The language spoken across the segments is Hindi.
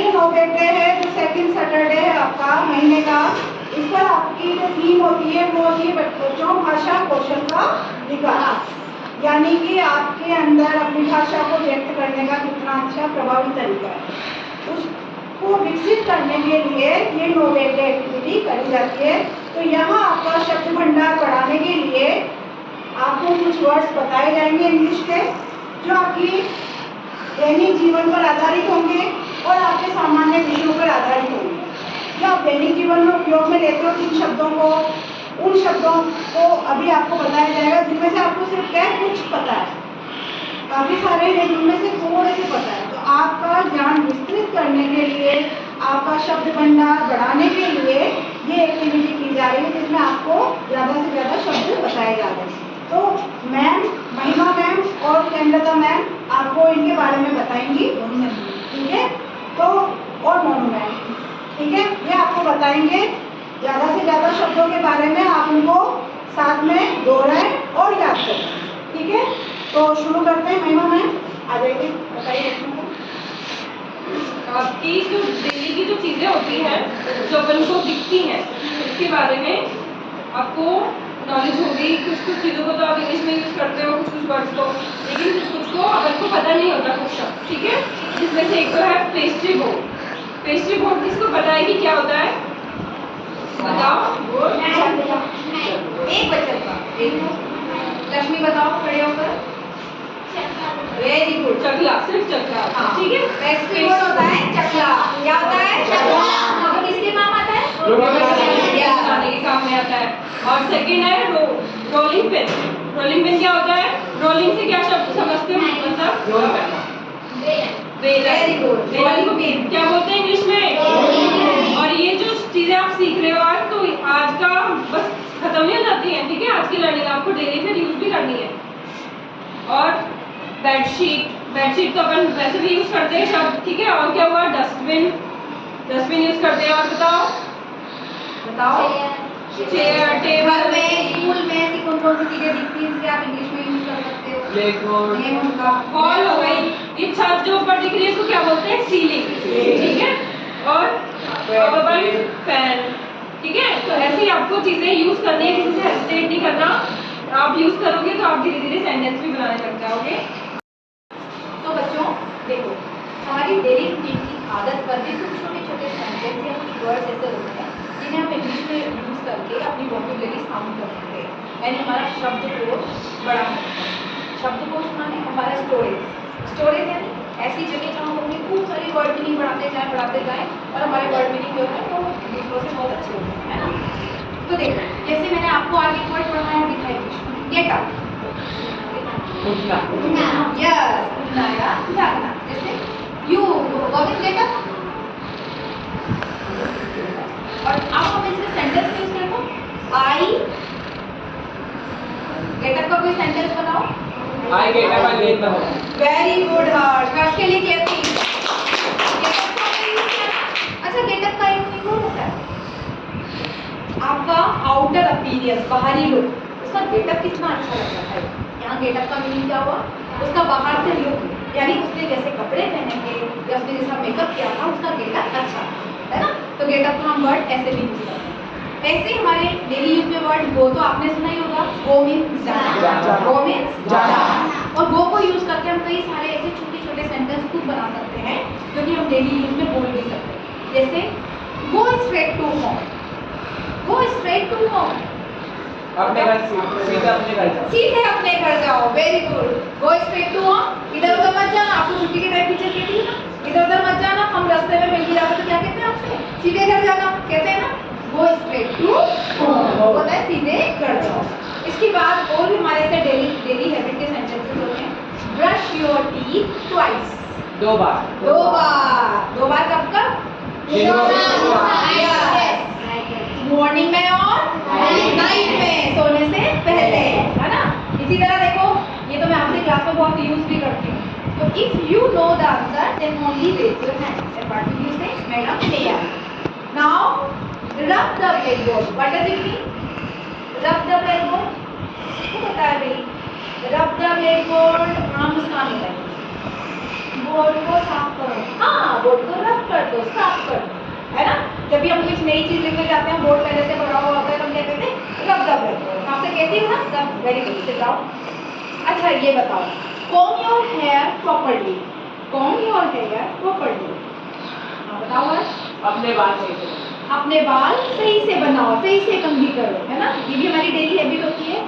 जो 9 घंटे है, जो सेकंड सैटरडे है आपका महीने का, इस पर आपकी जो थीम होती है वो होती है बच्चों भाषा कौशल का विकास, यानी कि आपके अंदर अपनी भाषा को व्यक्त करने का कितना अच्छा प्रभावी तरीका है, उसको विकसित करने के लिए ये 9 घंटे एक्टिविटी करी जाती है। तो यहाँ आपका शब्द भंडार बढ़ाने के लिए आपको कुछ वर्ड्स बताए जाएंगे इंग्लिश के, जो आपकी दैनिक जीवन पर आधारित होंगे और आपके सामान्य विषयों पर आधारित होंगे। जो आप दैनिक जीवन में उपयोग में लेते हो जिन शब्दों को, उन शब्दों को अभी आपको बताया जाएगा, जिनमें से आपको सिर्फ क्या कुछ पता है, काफ़ी सारे हैं जिनमें से थोड़े से पता है। तो आपका ज्ञान विस्तृत करने के लिए, आपका शब्द भंडार बढ़ाने के लिए ये एक्टिविटी की जा रही है, जिसमें आपको ज़्यादा से ज़्यादा शब्द बताए जा रहे हैं। तो मैम, महिमा मैम और केंद्रता मैम आपको इनके बारे में बताएंगी, ठीक है? तो और मोनू मैम, ठीक है, ये आपको बताएंगे ज़्यादा से ज़्यादा शब्दों के बारे में। आप उनको साथ में दोहराएं और याद करें, ठीक है? तो शुरू करते हैं। महिमा मैम आ जाइए, बताइए बच्चों को। आपकी जो डेली की जो चीज़ें होती हैं, जो अपन को दिखती हैं, उसके बारे में आपको नॉलेज होगी। कुछ कुछ चीज़ों को तो आप इंग्लिश में यूज़ करते हो, कुछ कुछ वर्ड्स को, लेकिन कुछ कुछ को अपन को पता नहीं होता कुछ शब्द, ठीक है? जिसमें से एक तो है पेस्ट्री बोर्ड। पेस्ट्री बोर्ड किसको पता है कि क्या होता है? बताओ। एक बच्चा का, लक्ष्मी बताओ खड़े होकर। वेरी गुड, चकला, सिर्फ चकला, ठीक है? पेस्ट्री बोर्ड होता है चकला। क्या होता है? चकला। तो किसके काम आता है? बनाने के काम में आता है। और सेकंड है रोलिंग पेन। रोलिंग पेन क्या होता है? रोलिंग से क्या शब्द समझते हो? मतलब वेरी गुड। रोलिंग पेन क्या बोलते हैं इंग्लिश में? और ये जो चीजें आप सीख रहे हो आज, तो आज का बस खत्म नहीं हो जाती है, ठीक है? आज की लर्निंग आपको डेली फिर यूज भी करनी है। और बेडशीट, बेडशीट तो अपन वैसे भी यूज करते हैं शब्द, ठीक है? और क्या हुआ? डस्टबिन, डस्टबिन यूज करते हैं। और बताओ बताओ। चेयर, टेबल में, स्कूल में ऐसी कौन कौन सी चीजें दिखती है जिसे आप इंग्लिश में यूज कर सकते हो? ब्लैकबोर्ड, हॉल हो गई। ये छत जो ऊपर दिख रही है इसको क्या बोलते हैं? सीलिंग, ठीक है? और फैन, ठीक है? तो ऐसे ही आपको चीजें यूज करनी है, किसी से हेजिटेट नहीं करना। आप यूज करोगे तो आप धीरे धीरे सेंटेंस भी बनाने लग जाओगे। तो बच्चों देखो, हमारी डेली रूटीन की आदत पर भी कुछ छोटे छोटे सेंटेंस या कुछ वर्ड्स ऐसे होते हैं जिन्हें हम इंग्लिश में यूज करके अपनी वोकैबुलरी साउंड कर सकते हैं, यानी हमारा शब्दकोश बढ़ा सकते हैं। शब्दकोश माने हमारा स्टोरेज। स्टोरेज यानी ऐसी जगह जहाँ हम अपनी खूब सारी वर्ड मीनिंग बढ़ाते जाएं और हमारे वर्ड मीनिंग जो है वो दूसरों से बहुत अच्छे होते हैं, है ना? तो देखो, जैसे मैंने आपको आगे एक वर्ड पढ़ाया दिखाई, गेट अप, यस, उठना या जागना। जैसे you got it, get up. और आप हम इसमें सेंटेंस यूज करें तो आई गेट अप का कोई सेंटेंस बनाओ। I get up, I get the home. Very good Harsh, Harsh के लिए क्लियर। अच्छा, गेटअप का एक मीनिंग और होता है आपका आउटर अपीयरेंस, बाहरी लुक। उसका गेटअप कितना अच्छा लगता है। यहाँ गेटअप का मीनिंग क्या हुआ? उसका बाहर से लुक, यानी उसने जैसे कपड़े पहने थे या उसने जैसा मेकअप किया था, उसका गेटअप अच्छा है ना? तो गेटअप का हम वर्ड ऐसे भी यूज करते हैं। ऐसे हमारे डेली यूज में वर्ड गो तो आपने सुना ही होगा, गो मीन्स जाना, गो मीन्स जाना। और गो को यूज करके हम कई सारे ऐसे छोटे छोटे सेंटेंस खुद बना सकते हैं जो कि हम डेली यूज में बोल भी सकते हैं। जैसे go straight to home, go straight to home, अपने घर सीधे अपने घर जाओ, सीधे अपने घर जाओ। Very good, go straight to home. इधर उधर मत जाना, आपको छुट्टी के टाइम टीचर कहती है ना, इधर उधर मत जाना। हम रास्ते में मिल भी जाते तो क्या कहते हैं आपसे? सीधे घर जाना कहते हैं ना, गो स्ट्रेट टू होम होता है सीधे घर जाओ। इसके बाद और भी हमारे ऐसे डेली हैबिट के सेंटेंसेस होते हैं। ब्रश योर टीथ ट्वाइस, दो बार दो बार कब कब? मॉर्निंग में और नाइट में, सोने से पहले, है ना? इसी तरह देखो, ये तो मैं आपसे क्लास में बहुत यूज भी करती हूँ। तो if you know the answer then only raise your hand and what will you say? Madam clear. Now rub the blackboard, what does it mean? Rub the blackboard किसको पता है भाई? रब द ब्लैकबोर्ड, हम उसका नहीं बोर्ड को साफ करो। हाँ, बोर्ड को रब कर दो, साफ कर दो, है ना। जब भी हम कुछ नई चीज लेके जाते हैं, बोर्ड पहले से भरा हुआ होता है, तो हम क्या कहते हैं, रब रब रखते हैं। आपसे कहती हूँ ना, रब। Very good, sit down. अच्छा ये बताओ, comb your hair properly, comb your hair properly. हाँ बताओ आज। अपने बाल सही से अपने बाल सही से बनाओ, सही से कंघी करो, है ना। ये भी हमारी डेली हैबिट होती है।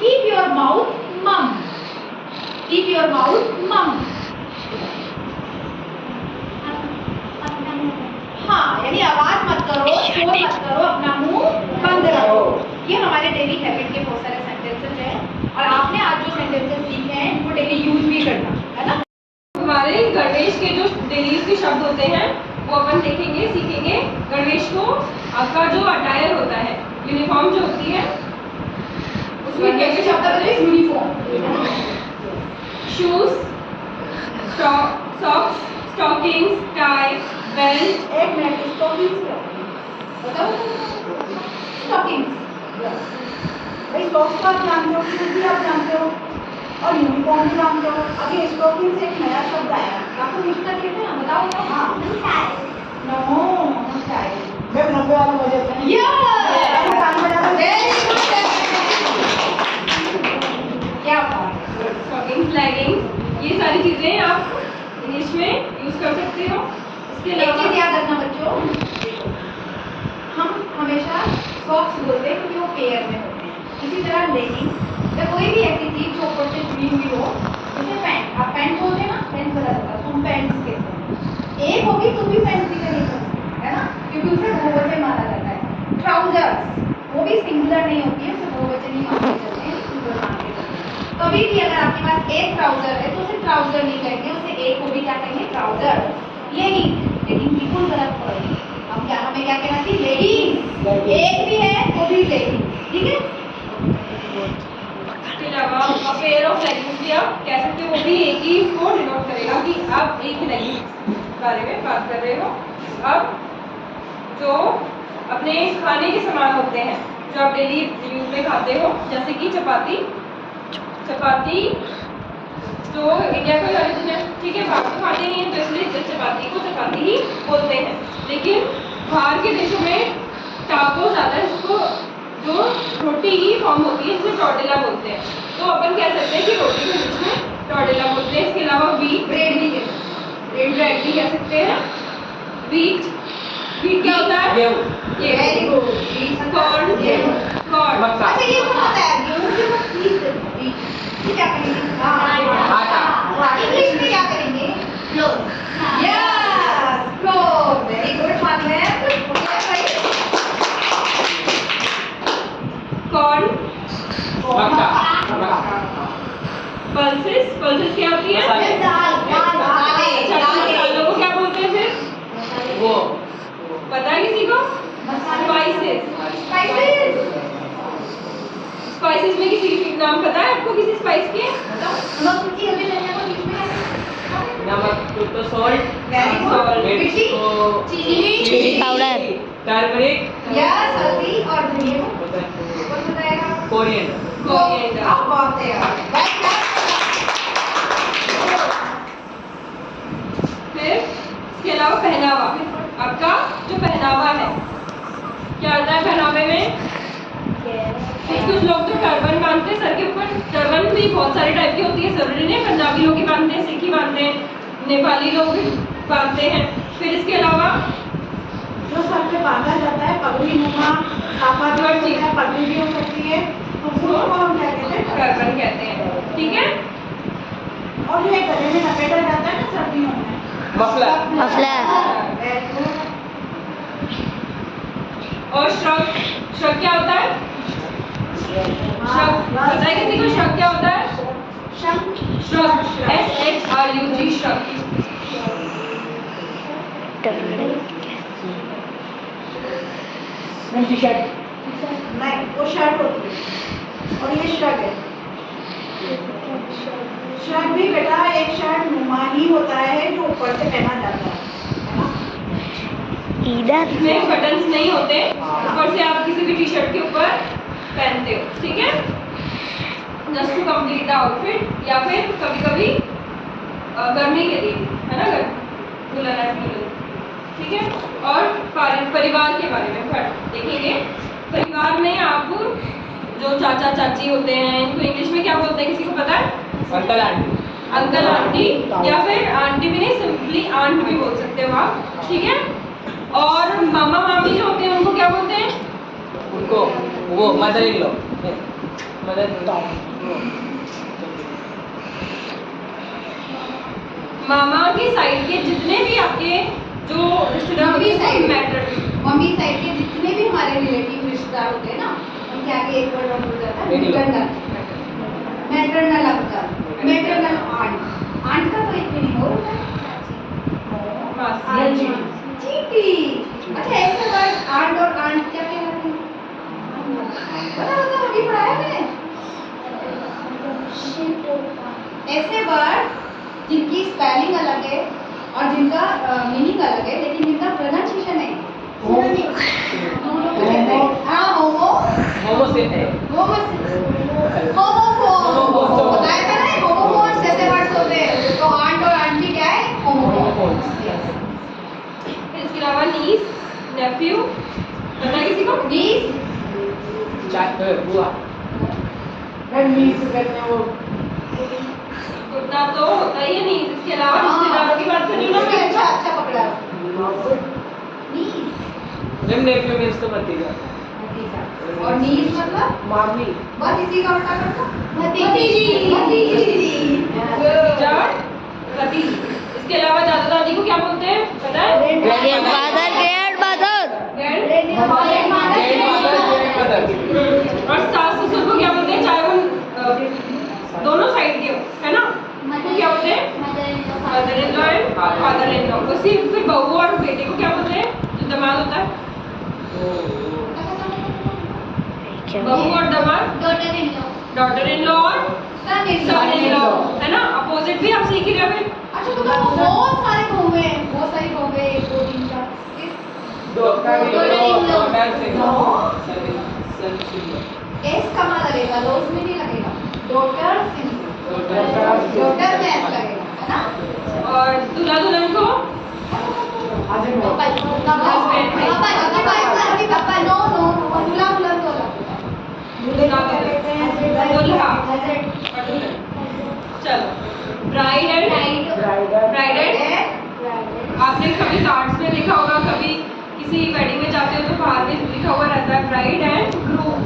कीप योर माउथ मम, कीप योर माउथ मम। हाँ, यानी आवाज मत करो, शोर मत करो, अपना मुंह बंद रखो। ये हमारे डेली हैबिट के बहुत सारे सेंटेंसेस हैं, और आपने आज जो सेंटेंसेस सीखे हैं वो डेली यूज भी करना, है ना। हमारे गणवेश के जो डेली के शब्द होते हैं वो अपन देखेंगे, सीखेंगे। गणवेश को आपका जो अटायर होता है, यूनिफॉर्म जो होती है, उसमें क्या क्या शब्द होते हैं? Uniform, shoes, socks, stockings, tie, belt. एक मिनट, स्टॉकिंग्स क्या होती है? बताओ। स्टॉकिंग्स, भाई सॉक्स का आप जानते हो, शूज भी आप जानते हो, और यूनिफॉर्म भी जानते हो। अभी स्टॉकिंग से एक नया शब्द आया, आपको पूछना कहते हैं ना, बताओ बताओ। हाँ, नो, नो टाई। मैं 90 वाला बजे थे। क्या बात है। स्टॉकिंग्स, लेगिंग्स, ये सारी चीजें आप इंग्लिश में यूज कर सकते हो। इसके एक चीज अलावा याद रखना बच्चों, हम हमेशा सॉक्स बोलते हैं क्योंकि वो पेयर में होते हैं। इसी तरह लेगिंग्स या कोई भी ऐसी चीज जो ऊपर से जुड़ी हुई हो, जैसे पैंट, आप पैंट बोलते हैं ना, पैंट बता देता है, तो हम पैंट्स कहते हैं। एक होगी तो भी पैंट भी नहीं सकते, है ना, क्योंकि उसे बहुवचन माना जाता है। ट्राउजर्स, वो भी सिंगुलर नहीं होती है, उसे बहुवचन ही मान के चलते हैं, सिंगुलर मान के चलते हैं। कभी भी अगर आपके पास एक ट्राउजर है तो उसे ट्राउजर नहीं कहेंगे, उसे एक को भी क्या कहेंगे, ट्राउजर। लेकिन बिल्कुल गलत पड़ेगी। हम क्या, हमें क्या कहना चाहिए, लेगिंग्स। एक भी है तो भी लेगिंग्स, ठीक है। इसके अलावा पेयर ऑफ लेगिंग्स भी आप कह सकते हो, वो भी एक ही को डिनोट करेगा कि आप एक ही लेगिंग्स के बारे में बात कर रहे हो। अब जो अपने खाने के सामान होते हैं जो आप डेली यूज में खाते हो, जैसे कि चपाती, चपाती जो इंडिया का ओरिजिन है, ठीक है, बाहर तो खाते नहीं है, तो इसलिए चपाती को चपाती ही बोलते हैं। लेकिन बाहर के देशों में टाको ज़्यादा, इसको जो रोटी की फॉर्म होती है जिसे टॉर्टिला बोलते हैं, तो अपन कह सकते हैं कि रोटी के बीच में टॉर्टिला बोलते हैं। इसके अलावा व्हीट ब्रेड भी कहते हैं, ब्रेड भी कह सकते हैं। व्हीट, व्हीट क्या होता है? गेहूं। ये वेरी गुड। Corn, corn. मक्का। अच्छा ये तो पता है, गेहूं के साथ पीस देते हैं, ये क्या करेंगे, आटा। इंग्लिश में क्या करेंगे, floor. Yes, floor. Very good Madhav. Corn, मक्का। पल्सेस, पल्सेस क्या होती है? मसाले। अच्छा, मसालों को क्या बोलते हैं फिर? वो पता है किसी को? स्पाइसेस। स्पाइसेस में किसी नाम पता है आपको, किसी स्पाइस के? नमक तो सॉल्ट, वेरी गुड। मिर्च तो चिली पाउडर, टर्मरिक, यस, हल्दी और धनिया कौन बताएगा? कोरिएंडर। कोरिएंडर। क्या बात है यार। फिर इसके अलावा पहनावा, आपका जो पहनावा है क्या आता है पहनावे में? कुछ लोग तो टर्बन बांधते हैं सर के ऊपर। टर्बन भी बहुत सारे टाइप की होती है, जरूरी नहीं, पंजाबी लोग ही बांधते हैं, सिख ही बांधते हैं, नेपाली लोग भी बांधते हैं। फिर इसके अलावा जो सर पे बांधा जाता है, पगड़ी नुमा साफा भी हो सकता है, पगड़ी भी हो सकती है, तो उसको हम क्या कहते हैं, टर्बन कहते हैं, ठीक है। और जो ये गले में लपेटा जाता है ना सर्दियों में, मफलर। मफलर, और श्रग, श्रग क्या होता है? श्रग पता है किसी को? श्रग क्या होता है? Shrug, SHRUG, shrug. नहीं वो शर्ट होती है, और ये शर्ट है। शर्ट भी बेटा एक शर्ट नुमा ही होता है जो ऊपर से पहना जाता है ना? इधर इसमें बटन्स नहीं होते, ऊपर से आप किसी भी टी शर्ट के ऊपर पहनते हो, ठीक है, just to complete the outfit. या फिर कभी कभी गर्मी के लिए, है ना, बुलाना है प्लूरल, ठीक है। और परिवार के बारे में देखेंगे। परिवार में आप जो चाचा चाची होते हैं इनको इंग्लिश में क्या बोलते हैं, किसी को पता है? Uncle aunty. अंकल आंटी, या फिर आंटी भी नहीं, सिंपली आंट भी बोल सकते हो आप, ठीक है। और मामा मामी जो होते हैं उनको क्या बोलते हैं? उनको वो मदर इन लॉ, मदर मामा की साइड के जितने भी आपके जो रिश्तेदार मम्मी होते हैं साइड मैटर, मम्मी साइड के जितने भी हमारे रिलेटिव रिश्तेदार होते हैं ना, उनके आगे एक वर्ड और हो जाता है मैटरनल। मैटरनल आपका मैटरनल आंट। आंट का तो एक मीनिंग और होता है मासी, चीटी। अच्छा ऐसे वर्ड आंट और आंट क्या कहलाते हैं? पता अभी पढ़ाया मैंने। ऐसे वर्ड जिनकी स्पेलिंग अलग है और जिनका मीनिंग अलग है, लेकिन जिनका प्रोनाउंसिएशन है हाँ होमो होमो से है। होमोफोन बताया था ना, होमोफोन्स जैसे वर्ड्स होते हैं। तो आंट और आंटी क्या है? होमोफोन्स। फिर इसके अलावा नीस, नेफ्यू, पता है किसी को? नीस बुआ। उतना तो होता ही है नीस। इसके अलावा रिश्तेदारों की बात करी ना मैं। अच्छा अच्छा पकड़ा नीस मैम नेफ्यू मींस तो भतीजा। और नीस मतलब मामी। बस इसी का उल्टा करता भतीजी। भतीजी भतीजा, भतीजी। इसके अलावा दादा दादी को क्या बोलते हैं पता है? ग्रैंडफादर ग्रैंडमदर और सास ससुर को क्या बोलते हैं, चाहे वो दोनों साइड के हो, है ना? उनको क्या बोलते हैं? Mother in law and father in law. उसी फिर बहू और बेटे को क्या बोलते हैं, जो दामाद होता है? बहू और दामाद डॉटर इन लॉ और सन इन लॉ, है ना? अपोजिट भी आप सीख ही रहे हैं। अच्छा तो बहुत सारे घूमे, बहुत सारी घूमे, 1 2 3 4 एस कमा लगेगा, रोज में नहीं लगेगा। डॉटर में एस लगेगा, है ना? और दूल्हा दुल्हन को पापा नो नो दूल्हा दुल्हन तो अलग होता है। दूल्हा और दुल्हन। चलो, ब्राइड एंड आपने कभी कार्ड्स में देखा होगा, कभी किसी वेडिंग में जाते हो तो बाहर में लिखा हुआ रहता है ब्राइड एंड ग्रूम,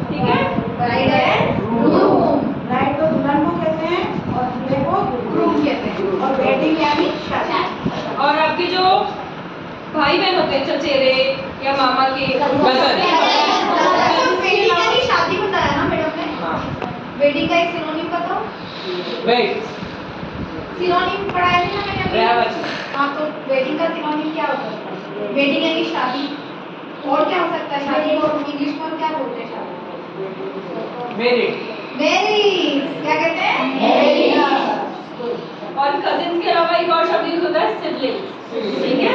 ठीक है? Bride and groom. ब्राइड को दुल्हन को कहते हैं और दूल्हे को ग्रूम कहते हैं। और वेडिंग यानी शादी। और आपके जो भाई बहन होते हैं चचेरे या मामा के वेडिंग यानी शादी बताया ना मैडम ने। वेडिंग का एक सिनोनिम बताओ। सिनोनिम पढ़ाया था ना मैंने अभी। हाँ तो वेडिंग का सिनोनिम क्या होता है? वेडिंग यानी शादी। और क्या हो सकता है शादी को इंग्लिश में क्या बोलते हैं शादी? मैरिड। मैरिज क्या कहते हैं? मैरिज। और कजिन्स के अलावा एक और शब्द यूज होता है सिबलिंग्स, ठीक है?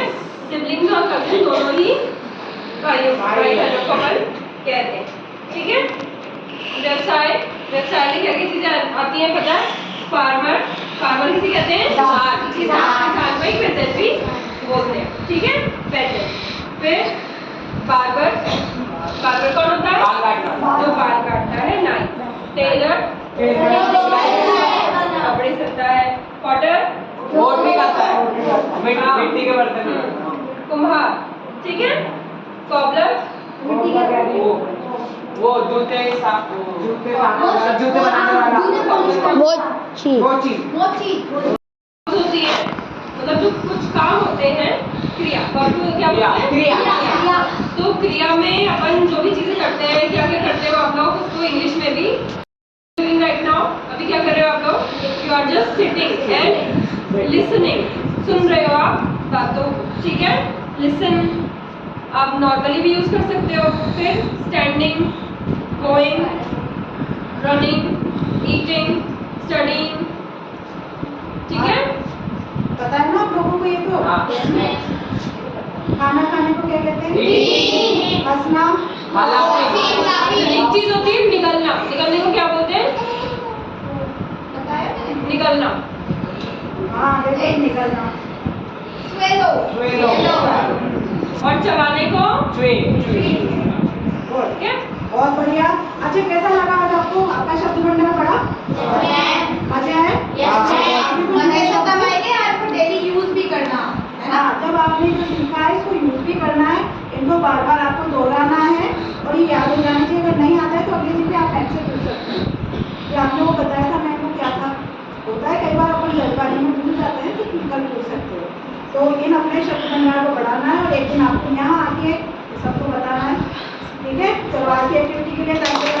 सिबलिंग्स और कजिन दोनों ही भाइयों बहनों को अपन कहते हैं, ठीक है? व्यवसाय में क्या क्या चीजें आती हैं पता है? फार्मर किसे कहते हैं? किसान को ही पेसेंट भी बोलते हैं, ठीक है? पेसेंट। फिर बार्बर कौन होता है? जो बाल काटता है, नाई। टेलर कपड़े सिलता है। पॉटर वोट भी करता है मिट्टी के बर्तन। कुम्हार, ठीक है? कॉबलर वो जूते बनाने वाला। मोची मोची होती है, मतलब जो कुछ काम होते हैं, क्रिया वर्ब क्या बोलते हैं? क्रिया। तो क्रिया में अपन जो भी चीजें करते हैं, क्या क्या करते हो आप लोग, उसको इंग्लिश में भी राइट नाउ अभी क्या कर रहे हो आप लोग? You are just sitting and listening, सुन रहे हो आप बातों को, ठीक है? लिसन आप नॉर्मली भी यूज कर सकते हो। फिर standing, going, running, eating, studying, ठीक है? पता है ना आप लोगों को ये तो? खाना खाने को क्या कहते हैं? हंसना। एक चीज होती है निगलना, निगलने को क्या बोलते हैं? बताया मैंने। निगलना। हाँ देखो निकलना। swallow और चबाने को च्वे गुड ठीक है। बहुत बढ़िया। अच्छा कैसा लगा आज आपको? आपका शब्द भंडार पढ़ा? मजा है? अभी कुछ मजे नए से शब्द- दबाएंगे, आपको डेली यूज भी करना है ना। हाँ, जब आपने जो सीखा है इसको यूज भी करना है, इनको बार बार आपको दोहराना है और ये याद हो जाना चाहिए। अगर नहीं आता है तो अगले दिन पे आप मैम से पूछ सकते हैं कि आपने वो बताया था मैम को क्या था। होता है कई बार अपन जल्दबाजी में भूल जाते हैं तो कल पूछ सकते हो। तो इन अपने शब्द भंडार को बढ़ाना है और एक दिन आपको यहाँ आके सबको बताना है। ठीक है, चलो आज की एक्टिविटी के लिए थैंक यू।